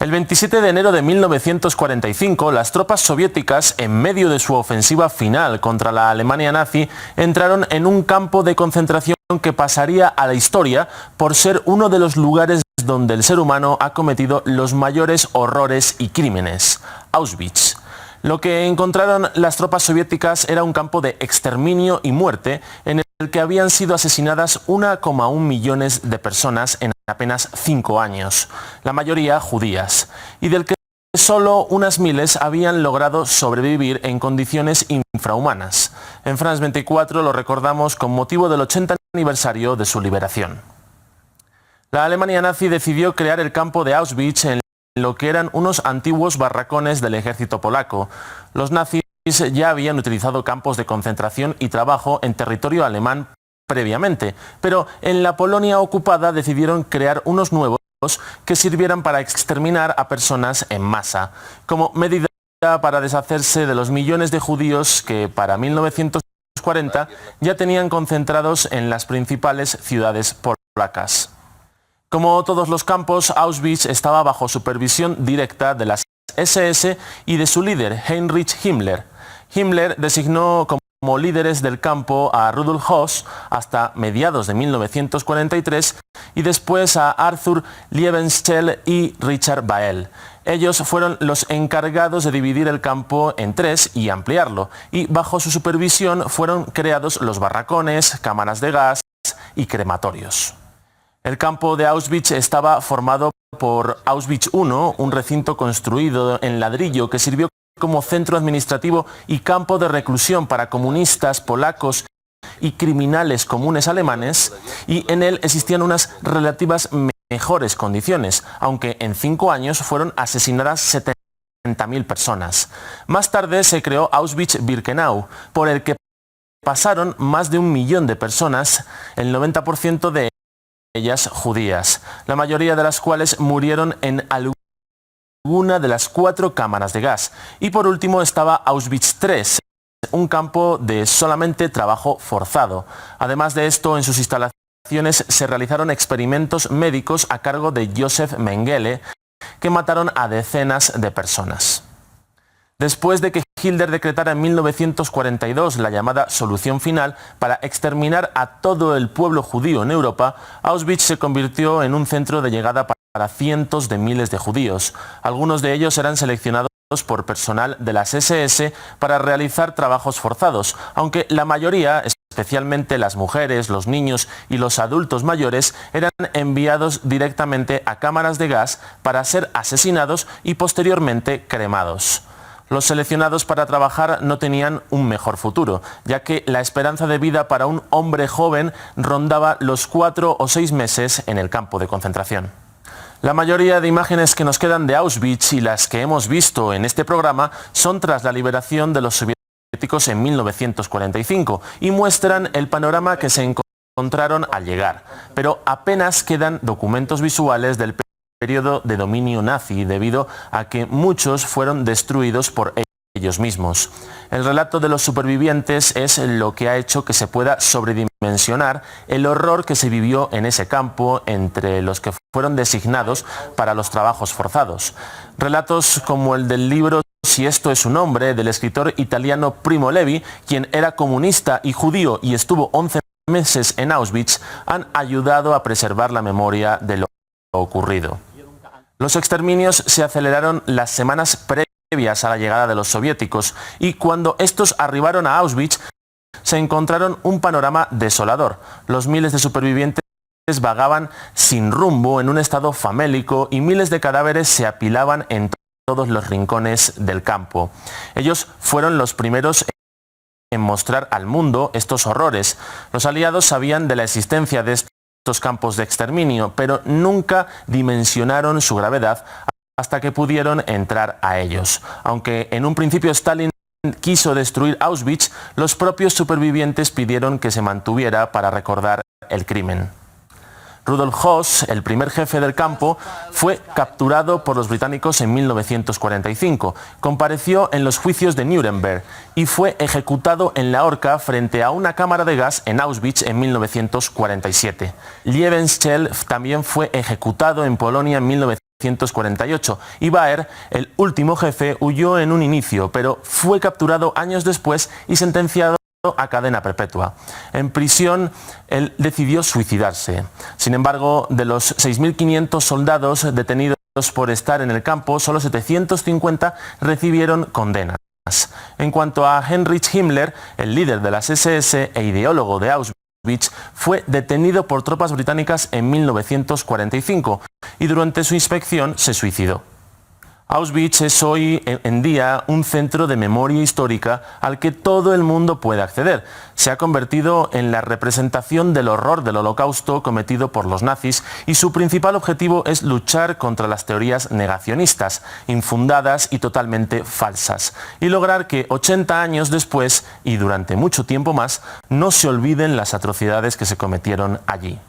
El 27 de enero de 1945, las tropas soviéticas, en medio de su ofensiva final contra la Alemania nazi, entraron en un campo de concentración que pasaría a la historia por ser uno de los lugares donde el ser humano ha cometido los mayores horrores y crímenes: Auschwitz. Lo que encontraron las tropas soviéticas era un campo de exterminio y muerte en el que habían sido asesinadas 1,1 millones de personas en apenas 5 años, la mayoría judías, y del que solo unas miles habían logrado sobrevivir en condiciones infrahumanas. En France 24 lo recordamos con motivo del 80 aniversario de su liberación. La Alemania nazi decidió crear el campo de Auschwitz en lo que eran unos antiguos barracones del ejército polaco. Los nazis ya habían utilizado campos de concentración y trabajo en territorio alemán previamente, pero en la Polonia ocupada decidieron crear unos nuevos que sirvieran para exterminar a personas en masa, como medida para deshacerse de los millones de judíos que para 1940 ya tenían concentrados en las principales ciudades polacas. Como todos los campos, Auschwitz estaba bajo supervisión directa de las SS y de su líder, Heinrich Himmler. Himmler designó como líderes del campo a Rudolf Höss hasta mediados de 1943 y después a Arthur Liebenstell y Richard Bael. Ellos fueron los encargados de dividir el campo en 3 y ampliarlo, y bajo su supervisión fueron creados los barracones, cámaras de gas y crematorios. El campo de Auschwitz estaba formado por Auschwitz I, un recinto construido en ladrillo que sirvió como centro administrativo y campo de reclusión para comunistas polacos y criminales comunes alemanes, y en él existían unas relativas mejores condiciones, aunque en 5 años fueron asesinadas 70.000 personas. Más tarde se creó Auschwitz-Birkenau, por el que pasaron más de 1 millón de personas, el 90% de ellas judías, la mayoría de las cuales murieron en alguna de las 4 cámaras de gas. Y por último estaba Auschwitz III, un campo de solamente trabajo forzado. Además de esto, en sus instalaciones se realizaron experimentos médicos a cargo de Josef Mengele, que mataron a decenas de personas. Después de que Hitler decretara en 1942 la llamada solución final para exterminar a todo el pueblo judío en Europa, Auschwitz se convirtió en un centro de llegada para cientos de miles de judíos. Algunos de ellos eran seleccionados por personal de las SS para realizar trabajos forzados, aunque la mayoría, especialmente las mujeres, los niños y los adultos mayores, eran enviados directamente a cámaras de gas para ser asesinados y posteriormente cremados. Los seleccionados para trabajar no tenían un mejor futuro, ya que la esperanza de vida para un hombre joven rondaba los 4 o 6 meses en el campo de concentración. La mayoría de imágenes que nos quedan de Auschwitz y las que hemos visto en este programa son tras la liberación de los soviéticos en 1945 y muestran el panorama que se encontraron al llegar, pero apenas quedan documentos visuales del periodo de dominio nazi debido a que muchos fueron destruidos por ellos mismos. El relato de los supervivientes es lo que ha hecho que se pueda sobredimensionar el horror que se vivió en ese campo entre los que fueron designados para los trabajos forzados. Relatos como el del libro Si esto es un hombre, del escritor italiano Primo Levi, quien era comunista y judío y estuvo 11 meses en Auschwitz, han ayudado a preservar la memoria de lo ocurrido. Los exterminios se aceleraron las semanas previas a la llegada de los soviéticos, y cuando estos arribaron a Auschwitz se encontraron un panorama desolador. Los miles de supervivientes vagaban sin rumbo en un estado famélico y miles de cadáveres se apilaban en todos los rincones del campo. Ellos fueron los primeros en mostrar al mundo estos horrores. Los aliados sabían de la existencia de estos campos de exterminio, pero nunca dimensionaron su gravedad hasta que pudieron entrar a ellos. Aunque en un principio Stalin quiso destruir Auschwitz, los propios supervivientes pidieron que se mantuviera para recordar el crimen. Rudolf Höss, el primer jefe del campo, fue capturado por los británicos en 1945, compareció en los juicios de Nuremberg y fue ejecutado en la horca frente a una cámara de gas en Auschwitz en 1947. Liebenstell también fue ejecutado en Polonia en 1947. 1948 y Baer, el último jefe, huyó en un inicio, pero fue capturado años después y sentenciado a cadena perpetua. En prisión, él decidió suicidarse. Sin embargo, de los 6.500 soldados detenidos por estar en el campo, solo 750 recibieron condenas. En cuanto a Heinrich Himmler, el líder de las SS e ideólogo de Auschwitz, fue detenido por tropas británicas en 1945 y durante su inspección se suicidó. Auschwitz es hoy en día un centro de memoria histórica al que todo el mundo puede acceder. Se ha convertido en la representación del horror del Holocausto cometido por los nazis y su principal objetivo es luchar contra las teorías negacionistas, infundadas y totalmente falsas, y lograr que 80 años después y durante mucho tiempo más no se olviden las atrocidades que se cometieron allí.